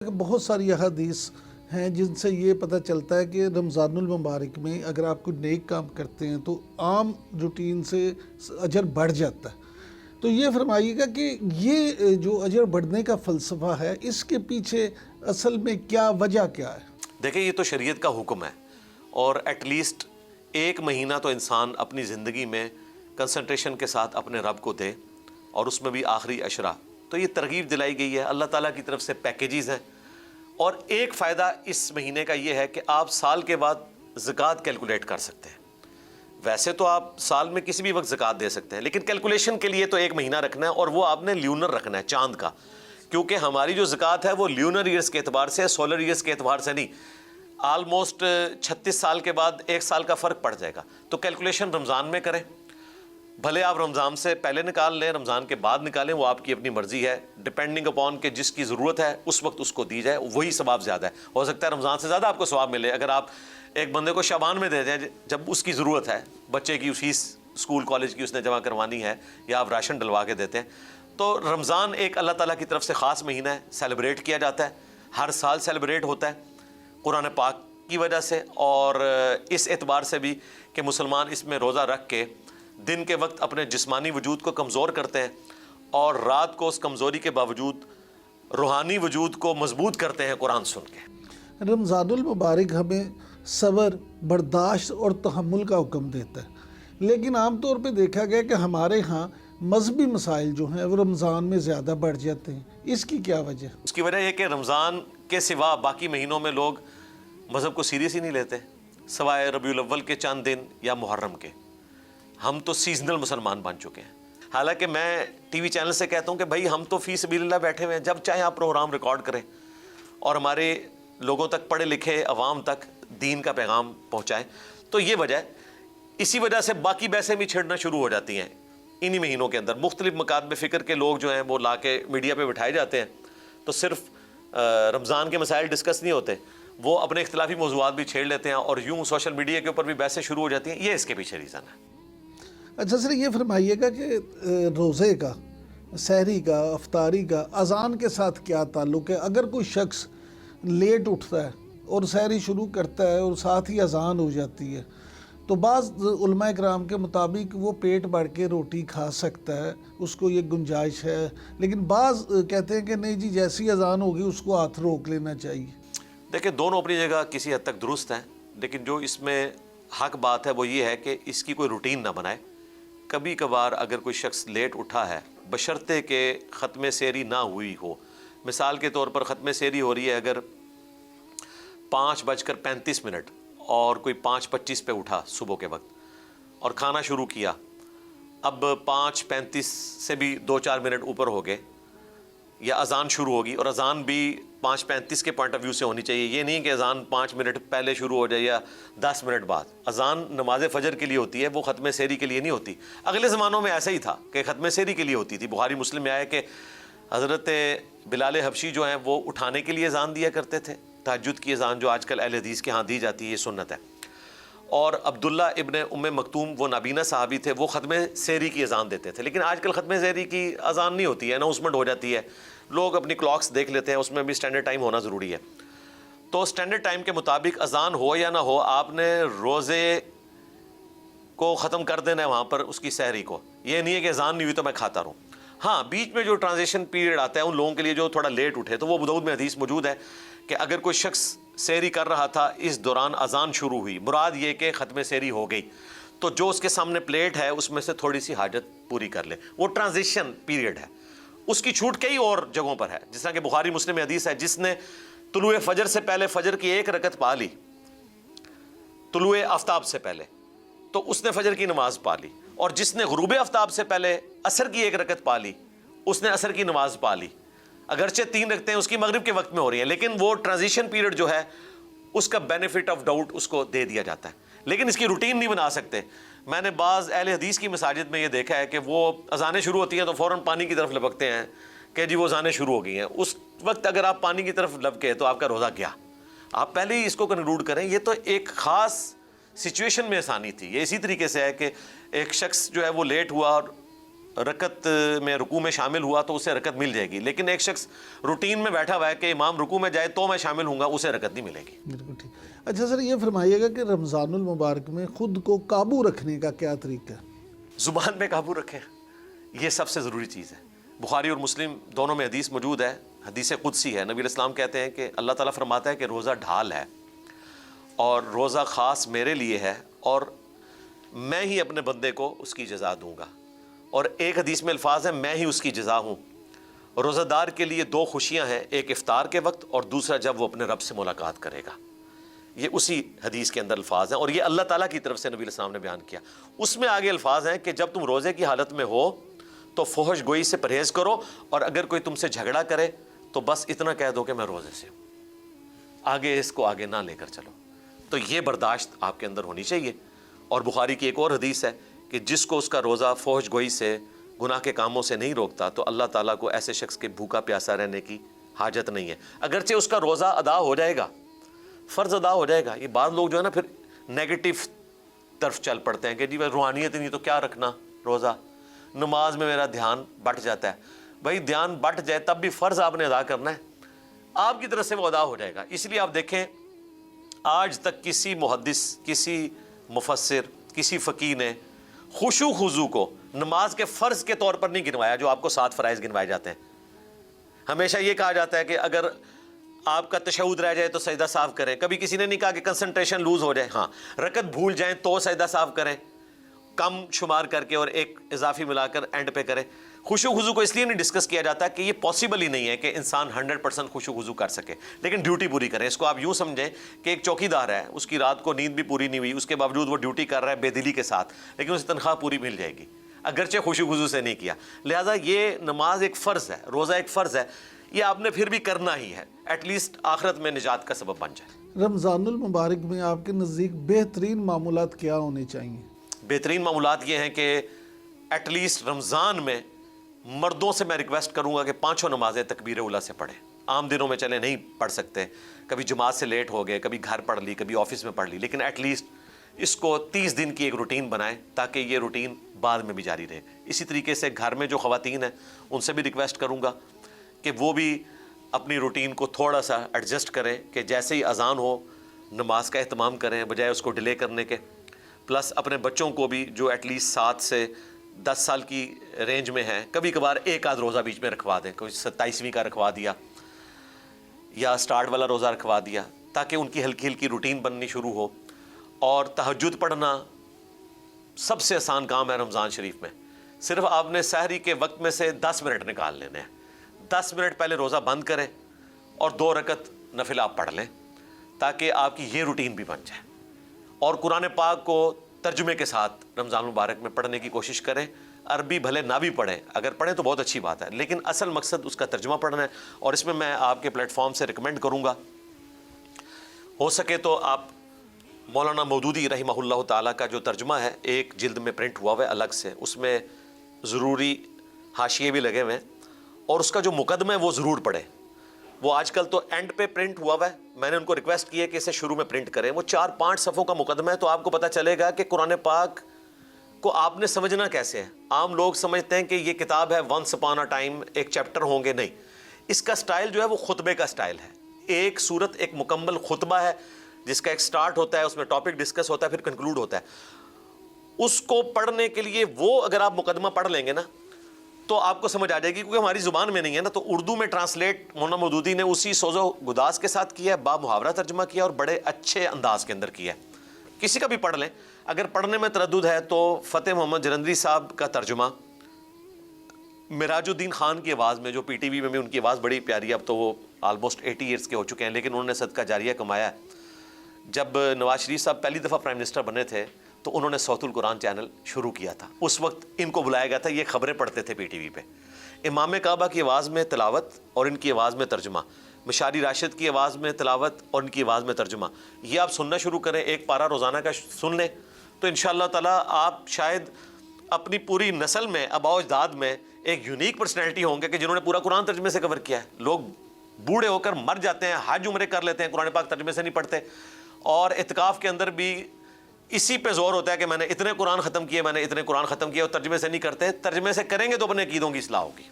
بہت ساری احادیث ہیں جن سے یہ پتہ چلتا ہے کہ رمضان المبارک میں اگر آپ کوئی نیک کام کرتے ہیں تو عام روٹین سے اجر بڑھ جاتا ہے۔ تو یہ فرمائیے گا کہ یہ جو اجر بڑھنے کا فلسفہ ہے اس کے پیچھے اصل میں کیا وجہ کیا ہے؟ دیکھیں، یہ تو شریعت کا حکم ہے، اور ایٹ لیسٹ ایک مہینہ تو انسان اپنی زندگی میں کنسنٹریشن کے ساتھ اپنے رب کو دے، اور اس میں بھی آخری عشرہ۔ تو یہ ترغیب دلائی گئی ہے، اللہ تعالیٰ کی طرف سے پیکیجز ہیں۔ اور ایک فائدہ اس مہینے کا یہ ہے کہ آپ سال کے بعد زکوٰۃ کیلکولیٹ کر سکتے ہیں۔ ویسے تو آپ سال میں کسی بھی وقت زکوٰۃ دے سکتے ہیں، لیکن کیلکولیشن کے لیے تو ایک مہینہ رکھنا ہے، اور وہ آپ نے لیونر رکھنا ہے، چاند کا، کیونکہ ہماری جو زکوٰۃ ہے وہ لیونر ایئرس کے اعتبار سے، سولر ایئرس کے اعتبار سے نہیں۔ آلموسٹ 36 سال کے بعد ایک سال کا فرق پڑ جائے گا۔ تو کیلکولیشن رمضان میں کریں، بھلے آپ رمضان سے پہلے نکال لیں، رمضان کے بعد نکالیں، وہ آپ کی اپنی مرضی ہے، ڈپینڈنگ اپون کہ جس کی ضرورت ہے اس وقت اس کو دی جائے، وہی ثواب زیادہ ہے۔ ہو سکتا ہے رمضان سے زیادہ آپ کو ثواب ملے اگر آپ ایک بندے کو شعبان میں دے دیں جب اس کی ضرورت ہے، بچے کی فیس اسکول کالج کی اس نے جمع کروانی ہے، یا آپ راشن ڈلوا کے دیتے ہیں۔ تو رمضان ایک اللہ تعالیٰ کی طرف سے خاص مہینہ ہے، سیلیبریٹ کیا جاتا ہے، ہر سال سیلیبریٹ ہوتا ہے قرآن پاک کی وجہ سے، اور اس اعتبار سے بھی کہ مسلمان اس میں روزہ رکھ کے دن کے وقت اپنے جسمانی وجود کو کمزور کرتے ہیں، اور رات کو اس کمزوری کے باوجود روحانی وجود کو مضبوط کرتے ہیں قرآن سن کے۔ رمضان المبارک ہمیں صبر، برداشت اور تحمل کا حکم دیتا ہے، لیکن عام طور پہ دیکھا گیا کہ ہمارے ہاں مذہبی مسائل جو ہیں وہ رمضان میں زیادہ بڑھ جاتے ہیں۔ اس کی کیا وجہ؟ اس کی وجہ یہ کہ رمضان کے سوا باقی مہینوں میں لوگ مذہب کو سیریس ہی نہیں لیتے، سوائے ربیع الاول کے چند دن یا محرم کے۔ ہم تو سیزنل مسلمان بن چکے ہیں۔ حالانکہ میں ٹی وی چینل سے کہتا ہوں کہ بھائی ہم تو فی سبیل اللہ بیٹھے ہوئے ہیں، جب چاہیں آپ پروگرام ریکارڈ کریں اور ہمارے لوگوں تک، پڑھے لکھے عوام تک دین کا پیغام پہنچائیں۔ تو یہ وجہ ہے، اسی وجہ سے باقی بحثیں بھی چھڑنا شروع ہو جاتی ہیں انہی مہینوں کے اندر۔ مختلف مکاتب فکر کے لوگ جو ہیں وہ لا کے میڈیا پہ بٹھائے جاتے ہیں، تو صرف رمضان کے مسائل ڈسکس نہیں ہوتے، وہ اپنے اختلافی موضوعات بھی چھیڑ لیتے ہیں، اور یوں سوشل میڈیا کے اوپر بھی بحثیں شروع ہو جاتی ہیں۔ یہ اس کے پیچھے ریزن ہے۔ اچھا سر، یہ فرمائیے گا کہ روزے کا، سحری کا، افطاری کا اذان کے ساتھ کیا تعلق ہے؟ اگر کوئی شخص لیٹ اٹھتا ہے اور سحری شروع کرتا ہے اور ساتھ ہی اذان ہو جاتی ہے، تو بعض علماء کرام کے مطابق وہ پیٹ بھر کے روٹی کھا سکتا ہے، اس کو یہ گنجائش ہے، لیکن بعض کہتے ہیں کہ نہیں جی، جیسی اذان ہوگی اس کو ہاتھ روک لینا چاہیے۔ دیکھیں، دونوں اپنی جگہ کسی حد تک درست ہیں، لیکن جو اس میں حق بات ہے وہ یہ ہے کہ اس کی کوئی روٹین نہ بنائے۔ کبھی کبھار اگر کوئی شخص لیٹ اٹھا ہے، بشرطے کہ ختم سحری نہ ہوئی ہو، مثال کے طور پر ختم سحری ہو رہی ہے اگر 5:35 اور کوئی 5:25 پہ اٹھا صبح کے وقت اور کھانا شروع کیا، اب 5:35 سے بھی 2-4 منٹ اوپر ہو گئے، یا اذان شروع ہوگی، اور اذان بھی 5:35 کے پوائنٹ آف ویو سے ہونی چاہیے۔ یہ نہیں کہ اذان 5 منٹ پہلے شروع ہو جائے یا 10 منٹ بعد۔ اذان نماز فجر کے لیے ہوتی ہے، وہ ختم سحری کے لیے نہیں ہوتی۔ اگلے زمانوں میں ایسا ہی تھا کہ ختم سحری کے لیے ہوتی تھی۔ بخاری مسلم میں آیا کہ حضرت بلال حبشی جو ہیں وہ اٹھانے کے لیے اذان دیا کرتے تھے، تہجد کی اذان جو آج کل اہل حدیث کے ہاں دی جاتی ہے، یہ سنت ہے۔ اور عبداللہ ابن ام مکتوم، وہ نابینا صحابی تھے، وہ ختم سحری کی اذان دیتے تھے۔ لیکن آج کل ختم سحری کی اذان نہیں ہوتی ہے، اناؤنسمنٹ ہو جاتی ہے، لوگ اپنی کلاکس دیکھ لیتے ہیں، اس میں بھی اسٹینڈرڈ ٹائم ہونا ضروری ہے۔ تو اسٹینڈرڈ ٹائم کے مطابق اذان ہو یا نہ ہو، آپ نے روزے کو ختم کر دینا ہے وہاں پر، اس کی سحری کو۔ یہ نہیں ہے کہ اذان نہیں ہوئی تو میں کھاتا رہوں۔ ہاں، بیچ میں جو ٹرانزیشن پیریڈ آتا ہے ان لوگوں کے لیے جو تھوڑا لیٹ اٹھے، تو وہ ابو داؤد میں حدیث موجود ہے کہ اگر کوئی شخص سحری کر رہا تھا، اس دوران اذان شروع ہوئی، مراد یہ کہ ختم سحری ہو گئی، تو جو اس کے سامنے پلیٹ ہے اس میں سے تھوڑی سی حاجت پوری کر لے، وہ ٹرانزیشن پیریڈ ہے۔ اس کی چھوٹ کئی اور جگہوں پر ہے، جس طرح کہ بخاری مسلم میں حدیث ہے، جس نے طلوع فجر سے پہلے فجر کی 1 رکعت پا لی، طلوع آفتاب سے پہلے، تو اس نے فجر کی نماز پا لی، اور جس نے غروب آفتاب سے پہلے عصر کی 1 رکعت پا لی، اس نے عصر کی نماز پا لی۔ اگرچہ 3 رکعتیں اس کی مغرب کے وقت میں ہو رہی ہیں، لیکن وہ ٹرانزیشن پیریڈ جو ہے اس کا بینیفٹ آف ڈاؤٹ اس کو دے دیا جاتا ہے، لیکن اس کی روٹین نہیں بنا سکتے۔ میں نے بعض اہل حدیث کی مساجد میں یہ دیکھا ہے کہ وہ اذانیں شروع ہوتی ہیں تو فوراً پانی کی طرف لپکتے ہیں کہ جی وہ اذانیں شروع ہو گئی ہیں۔ اس وقت اگر آپ پانی کی طرف لپکے تو آپ کا روزہ گیا۔ آپ پہلے ہی اس کو کنکلوڈ کریں، یہ تو ایک خاص سچویشن میں آسانی تھی۔ یہ اسی طریقے سے ہے کہ ایک شخص جو ہے وہ لیٹ ہوا اور رکعت میں رکوع میں شامل ہوا تو اسے رکعت مل جائے گی، لیکن ایک شخص روٹین میں بیٹھا ہوا ہے کہ امام رکوع میں جائے تو میں شامل ہوں گا، اسے رکعت نہیں ملے گی۔ بالکل ٹھیک۔ اچھا سر یہ فرمائیے گا کہ رمضان المبارک میں خود کو قابو رکھنے کا کیا طریقہ ہے؟ زبان پہ قابو رکھیں، یہ سب سے ضروری چیز ہے۔ بخاری اور مسلم دونوں میں حدیث موجود ہے، حدیث قدسی ہے۔ نبی علیہ السلام کہتے ہیں کہ اللہ تعالیٰ فرماتا ہے کہ روزہ ڈھال ہے اور روزہ خاص میرے لیے ہے اور میں ہی اپنے بندے کو اس کی جزا دوں گا، اور ایک حدیث میں الفاظ ہے میں ہی اس کی جزا ہوں۔ روزہ دار کے لیے دو خوشیاں ہیں، ایک افطار کے وقت اور دوسرا جب وہ اپنے رب سے ملاقات کرے گا۔ یہ اسی حدیث کے اندر الفاظ ہیں اور یہ اللہ تعالیٰ کی طرف سے نبی علیہ السلام نے بیان کیا۔ اس میں آگے الفاظ ہیں کہ جب تم روزے کی حالت میں ہو تو فحش گوئی سے پرہیز کرو، اور اگر کوئی تم سے جھگڑا کرے تو بس اتنا کہہ دو کہ میں روزے سے ہوں، آگے اس کو آگے نہ لے کر چلو۔ تو یہ برداشت آپ کے اندر ہونی چاہیے۔ اور بخاری کی ایک اور حدیث ہے کہ جس کو اس کا روزہ فحش گوئی سے، گناہ کے کاموں سے نہیں روکتا تو اللہ تعالیٰ کو ایسے شخص کے بھوکا پیاسا رہنے کی حاجت نہیں ہے، اگرچہ اس کا روزہ ادا ہو جائے گا، فرض ادا ہو جائے گا۔ یہ بعض لوگ جو ہے نا پھر نیگیٹو طرف چل پڑتے ہیں کہ جی بھائی روحانیت نہیں تو کیا رکھنا روزہ، نماز میں میرا دھیان بٹ جاتا ہے۔ بھائی دھیان بٹ جائے تب بھی فرض آپ نے ادا کرنا ہے، آپ کی طرف سے وہ ادا ہو جائے گا۔ اس لیے آپ دیکھیں آج تک کسی محدث، کسی مفسر، کسی فقیہ نے خشوع خضوع کو نماز کے فرض کے طور پر نہیں گنوایا جو آپ کو 7 فرائض گنوائے جاتے ہیں۔ ہمیشہ یہ کہا جاتا ہے کہ اگر آپ کا تشہد رہ جائے تو سجدہ صاف کریں، کبھی کسی نے نہیں کہا کہ کنسنٹریشن لوز ہو جائے، ہاں رکعت بھول جائیں تو سجدہ صاف کریں، کم شمار کر کے اور ایک اضافی ملا کر اینڈ پہ کریں۔ خشوع خضوع کو اس لیے نہیں ڈسکس کیا جاتا کہ یہ پاسبل ہی نہیں ہے کہ انسان 100% خشوع خضوع کر سکے، لیکن ڈیوٹی پوری کریں۔ اس کو آپ یوں سمجھیں کہ ایک چوکی دار ہے، اس کی رات کو نیند بھی پوری نہیں ہوئی، اس کے باوجود وہ ڈیوٹی کر رہا ہے بے دلی کے ساتھ، لیکن اسے تنخواہ پوری مل جائے گی اگرچہ خشوع خضوع سے نہیں کیا۔ لہٰذا یہ نماز ایک فرض ہے، روزہ ایک فرض ہے، یہ آپ نے پھر بھی کرنا ہی ہے، ایٹ لیسٹ آخرت میں نجات کا سبب بن جائے۔ رمضان المبارک میں آپ کے نزدیک بہترین معمولات کیا ہونے چاہیے؟ بہترین معمولات یہ ہیں کہ ایٹ لیسٹ رمضان میں مردوں سے میں ریکویسٹ کروں گا کہ 5 نمازیں تکبیر اولیٰ سے پڑھیں۔ عام دنوں میں چلے نہیں پڑھ سکتے، کبھی جماعت سے لیٹ ہو گئے، کبھی گھر پڑھ لی، کبھی آفس میں پڑھ لی، لیکن ایٹ لیسٹ اس کو 30 دن کی ایک روٹین بنائیں تاکہ یہ روٹین بعد میں بھی جاری رہے۔ اسی طریقے سے گھر میں جو خواتین ہیں ان سے بھی ریکویسٹ کروں گا کہ وہ بھی اپنی روٹین کو تھوڑا سا ایڈجسٹ کریں کہ جیسے ہی اذان ہو نماز کا اہتمام کریں بجائے اس کو ڈیلے کرنے کے۔ پلس اپنے بچوں کو بھی جو ایٹ لیسٹ 7 سے 10 سال کی رینج میں ہیں، کبھی کبھار ایک آدھ روزہ بیچ میں رکھوا دیں، کوئی 27ویں کا رکھوا دیا یا سٹارٹ والا روزہ رکھوا دیا تاکہ ان کی ہلکی ہلکی روٹین بننی شروع ہو۔ اور تہجد پڑھنا سب سے آسان کام ہے رمضان شریف میں، صرف آپ نے سحری کے وقت میں سے 10 منٹ نکال لینے ہیں، 10 منٹ پہلے روزہ بند کریں اور 2 رکعت نفل آپ پڑھ لیں تاکہ آپ کی یہ روٹین بھی بن جائے۔ اور قرآن پاک کو ترجمے کے ساتھ رمضان مبارک میں پڑھنے کی کوشش کریں، عربی بھلے نہ بھی پڑھیں، اگر پڑھیں تو بہت اچھی بات ہے، لیکن اصل مقصد اس کا ترجمہ پڑھنا ہے۔ اور اس میں میں آپ کے پلیٹ فارم سے ریکمینڈ کروں گا، ہو سکے تو آپ مولانا مودودی رحمہ اللہ تعالیٰ کا جو ترجمہ ہے ایک جلد میں پرنٹ ہوا ہوا ہے الگ سے، اس میں ضروری حاشیے بھی لگے ہوئے ہیں، اور اس کا جو مقدمہ ہے وہ ضرور پڑھیں۔ وہ آج کل تو اینڈ پہ پرنٹ ہوا ہوا ہے، میں نے ان کو ریکویسٹ کی ہے کہ اسے شروع میں پرنٹ کریں۔ وہ 4-5 صفحوں کا مقدمہ ہے، تو آپ کو پتہ چلے گا کہ قرآن پاک کو آپ نے سمجھنا کیسے ہے۔ عام لوگ سمجھتے ہیں کہ یہ کتاب ہے ونس اپان اے ٹائم ایک چیپٹر ہوں گے، نہیں، اس کا سٹائل جو ہے وہ خطبے کا سٹائل ہے۔ ایک سورت ایک مکمل خطبہ ہے جس کا ایک سٹارٹ ہوتا ہے، اس میں ٹاپک ڈسکس ہوتا ہے، پھر کنکلوڈ ہوتا ہے۔ اس کو پڑھنے کے لیے وہ اگر آپ مقدمہ پڑھ لیں گے نا تو آپ کو سمجھ آ جائے گی، کیونکہ ہماری زبان میں نہیں ہے نا، تو اردو میں ٹرانسلیٹ مولانا مودودی نے اسی سوز و گداز کے ساتھ کیا ہے، با محاورہ ترجمہ کیا اور بڑے اچھے انداز کے اندر کیا ہے۔ کسی کا بھی پڑھ لیں، اگر پڑھنے میں تردد ہے تو فتح محمد جلندری صاحب کا ترجمہ معراج الدین خان کی آواز میں، جو پی ٹی وی میں بھی ان کی آواز بڑی پیاری ہے، اب تو وہ آلموسٹ 80 ایئرس کے ہو چکے ہیں، لیکن انہوں نے صدقہ جاریہ کمایا ہے۔ جب نواز شریف صاحب پہلی دفعہ پرائم منسٹر بنے تھے تو انہوں نے صوت القرآن چینل شروع کیا تھا، اس وقت ان کو بلایا گیا تھا، یہ خبریں پڑھتے تھے پی ٹی وی پہ۔ امام کعبہ کی آواز میں تلاوت اور ان کی آواز میں ترجمہ، مشاری راشد کی آواز میں تلاوت اور ان کی آواز میں ترجمہ، یہ آپ سننا شروع کریں، ایک پارہ روزانہ کا سن لیں تو انشاءاللہ تعالیٰ آپ شاید اپنی پوری نسل میں آباء و اجداد میں ایک یونیک پرسنالٹی ہوں گے کہ جنہوں نے پورا قرآن ترجمے سے کور کیا ہے۔ لوگ بوڑھے ہو کر مر جاتے ہیں، حج عمرے کر لیتے ہیں، قرآن پاک ترجمے سے نہیں پڑھتے، اور اعتکاف کے اندر بھی اسی پہ زور ہوتا ہے کہ میں نے اتنے قرآن ختم کیے، میں نے اتنے قرآن ختم کیے، اور ترجمے سے نہیں کرتے. ترجمے سے کریں گے تو اپنے عقیدوں کی اصلاح ہوگی.